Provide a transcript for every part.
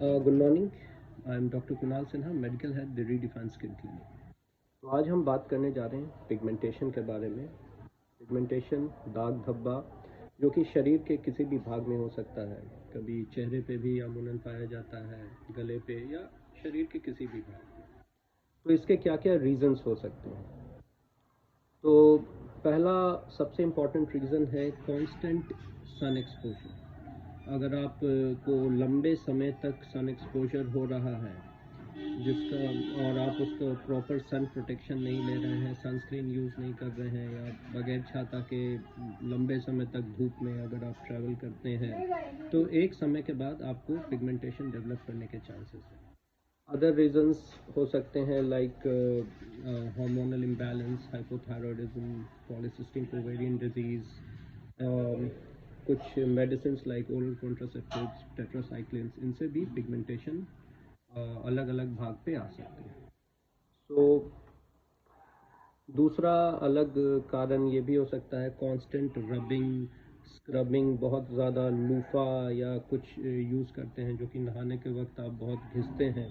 Good morning. I am doctor Kunal Sinha, medical head the redefine skin clinic. तो आज हम बात करने जा रहे हैं पिगमेंटेशन के बारे में। पिगमेंटेशन दाग धब्बा जो कि शरीर के किसी भी भाग में हो सकता है, कभी चेहरे पे भी अमूमन पाया जाता है, गले पे या शरीर के किसी भी भाग में। तो इसके क्या क्या रीजंस हो सकते हैं? तो पहला सबसे इम्पॉर्टेंट रीज़न है कांस्टेंट सन एक्सपोजर। अगर आप को लंबे समय तक सन एक्सपोजर हो रहा है जिसका और आप उसका प्रॉपर सन प्रोटेक्शन नहीं ले रहे हैं, सनस्क्रीन यूज़ नहीं कर रहे हैं, या बगैर छाता के लंबे समय तक धूप में अगर आप ट्रैवल करते हैं, तो एक समय के बाद आपको पिगमेंटेशन डेवलप करने के चांसेस हैं। अदर रीजंस हो सकते हैं like hormonal imbalance, hypothyroidism, polycystic ovarian disease, कुछ medicine like oral contraceptives, tetracyclines, इनसे भी पिगमेंटेशन अलग अलग भाग पे आ सकते हैं। सो दूसरा अलग कारण ये भी हो सकता है कांस्टेंट रबिंग, स्क्रबिंग, बहुत ज़्यादा लूफा या कुछ यूज़ करते हैं जो कि नहाने के वक्त आप बहुत घिसते हैं,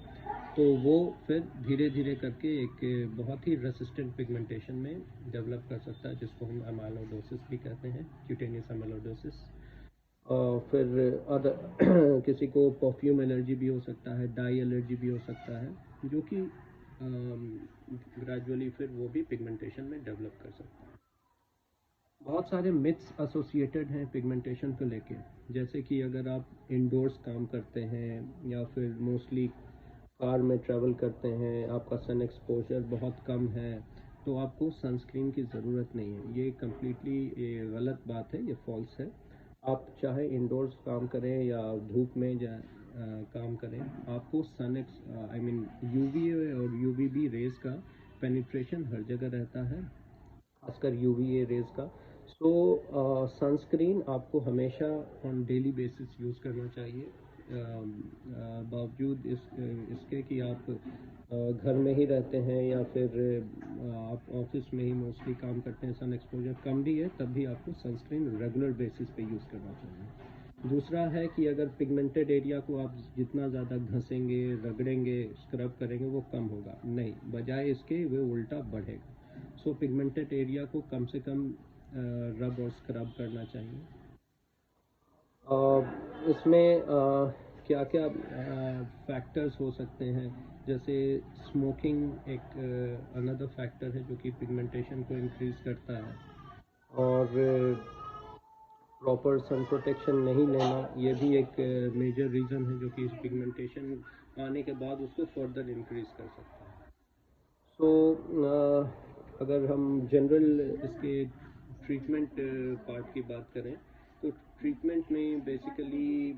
तो वो फिर धीरे धीरे करके एक बहुत ही रेसिस्टेंट पिगमेंटेशन में डेवलप कर सकता है, जिसको हम एमाइलोइडोसिस भी कहते हैं, क्यूटेनियस एमाइलोइडोसिस। फिर अदर किसी को परफ्यूम एलर्जी भी हो सकता है, डाई एलर्जी भी हो सकता है, जो कि ग्रेजुअली फिर वो भी पिगमेंटेशन में डेवलप कर सकता है। बहुत सारे मिथ्स एसोसिएटेड हैं पिगमेंटेशन को लेके, जैसे कि अगर आप इंडोर्स काम करते हैं या फिर मोस्टली कार में ट्रैवल करते हैं, आपका सन एक्सपोजर बहुत कम है, तो आपको सनस्क्रीन की ज़रूरत नहीं है। ये कम्प्लीटली गलत बात है, ये फॉल्स है। आप चाहे इंडोर्स काम करें या धूप में काम करें, आपको आई मीन यूवीए और यूवीबी रेज का पेनिट्रेशन हर जगह रहता है, खासकर यूवीए रेज का। सो सनस्क्रीन आपको हमेशा ऑन डेली बेसिस यूज़ करना चाहिए। बावजूद इसके कि आप घर में ही रहते हैं या फिर आप ऑफिस में ही मोस्टली काम करते हैं, सन एक्सपोजर कम भी है, तब भी आपको सनस्क्रीन रेगुलर बेसिस पे यूज़ करना चाहिए। दूसरा है कि अगर पिगमेंटेड एरिया को आप जितना ज़्यादा घसेंगे, रगड़ेंगे, स्क्रब करेंगे, वो कम होगा नहीं, बजाय इसके वो उल्टा बढ़ेगा। सो पिगमेंटेड एरिया को कम से कम रब और स्क्रब करना चाहिए। इसमें क्या क्या फैक्टर्स हो सकते हैं, जैसे स्मोकिंग एक अनदर फैक्टर है जो कि पिगमेंटेशन को इंक्रीज करता है, और प्रॉपर सन प्रोटेक्शन नहीं लेना, ये भी एक मेजर रीज़न है जो कि इस पिगमेंटेशन आने के बाद उसको फर्दर इंक्रीज कर सकता है। सो अगर हम जनरल इसके ट्रीटमेंट पार्ट की बात करें, तो ट्रीटमेंट में बेसिकली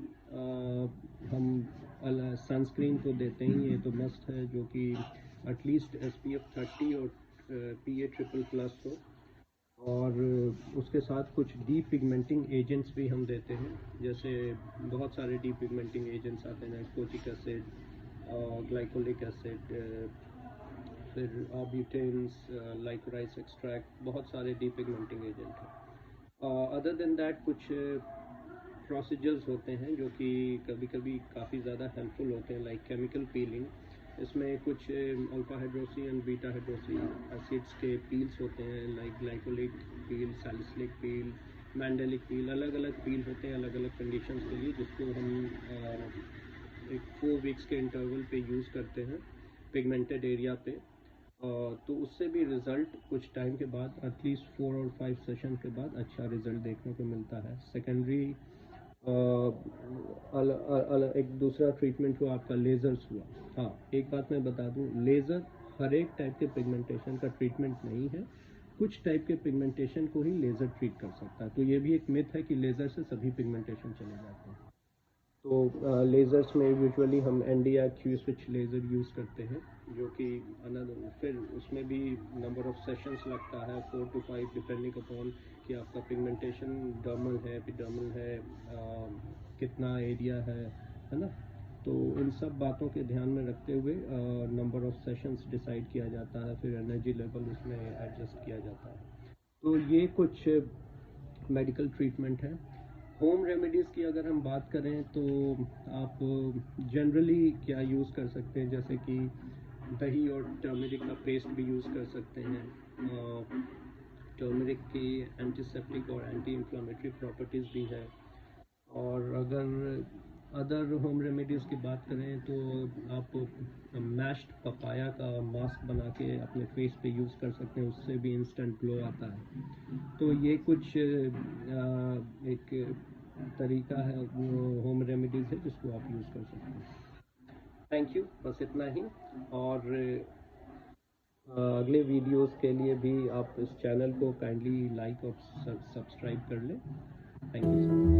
हम सनस्क्रीन तो देते ही, ये तो मस्ट है, जो कि एटलीस्ट SPF 30 और PA ट्रिपल प्लस हो, और उसके साथ कुछ डीपिगमेंटिंग एजेंट्स भी हम देते हैं, जैसे बहुत सारे डीपिगमेंटिंग एजेंट्स आते हैं, कोचिक एसिड, ग्लाइकोलिक एसिड, फिर ब्यूटेन्स, लाइकोराइस एक्सट्रैक्ट, बहुत सारे डीपिगमेंटिंग एजेंट हैं। अदर देन दैट कुछ प्रोसीजर्स होते हैं जो कि कभी कभी काफ़ी ज़्यादा हेल्पफुल होते हैं, लाइक केमिकल पीलिंग। इसमें कुछ alpha hydroxy and beta hydroxy acids के पील्स होते हैं, लाइक ग्लाइकोलिक पील, सैलिसिलिक पील, मैंडेलिक पील, अलग अलग पील होते हैं अलग अलग कंडीशंस के लिए, जिसको हम एक 4 वीक्स के इंटरवल पे यूज़ करते हैं पिगमेंटेड एरिया पे। तो उससे भी रिज़ल्ट कुछ टाइम के बाद, एटलीस्ट 4 और 5 सेशन के बाद अच्छा रिज़ल्ट देखने को मिलता है। सेकेंडरी एक दूसरा ट्रीटमेंट हुआ आपका लेज़र्स हुआ। हाँ, एक बात मैं बता दूं, लेज़र हर एक टाइप के पिगमेंटेशन का ट्रीटमेंट नहीं है, कुछ टाइप के पिगमेंटेशन को ही लेज़र ट्रीट कर सकता है। तो ये भी एक मिथ है कि लेज़र से सभी पिगमेंटेशन चले जाते हैं। तो लेज़र्स में यूजुअली हम ND या Q स्विच लेज़र यूज़ करते हैं, जो कि फिर उसमें भी नंबर ऑफ सेशंस लगता है, 4 to 5 डिपेंडिंग अपॉन कि आपका पिगमेंटेशन डर्मल है, एपिडर्मल है, कितना एरिया है ना। तो इन सब बातों के ध्यान में रखते हुए नंबर ऑफ सेशंस डिसाइड किया जाता है, फिर एनर्जी लेवल उसमें एडजस्ट किया जाता है। तो ये कुछ मेडिकल ट्रीटमेंट है। होम रेमेडीज़ की अगर हम बात करें तो आप जनरली क्या यूज़ कर सकते हैं, जैसे कि दही और टर्मरिक का पेस्ट भी यूज़ कर सकते हैं। टर्मरिक की एंटीसेप्टिक और एंटी इन्फ्लामेटरी प्रॉपर्टीज़ भी है। और अगर अदर होम रेमेडीज़ की बात करें तो आप मैश्ड पपाया का मास्क बना के अपने फेस पे यूज़ कर सकते हैं, उससे भी इंस्टेंट ग्लो आता है। तो ये कुछ एक तरीका है, होम रेमेडीज़ है जिसको आप यूज़ कर सकते हैं। थैंक यू, बस इतना ही। और अगले वीडियोस के लिए भी आप इस चैनल को काइंडली लाइक और सब्सक्राइब कर लें। Thank you so much.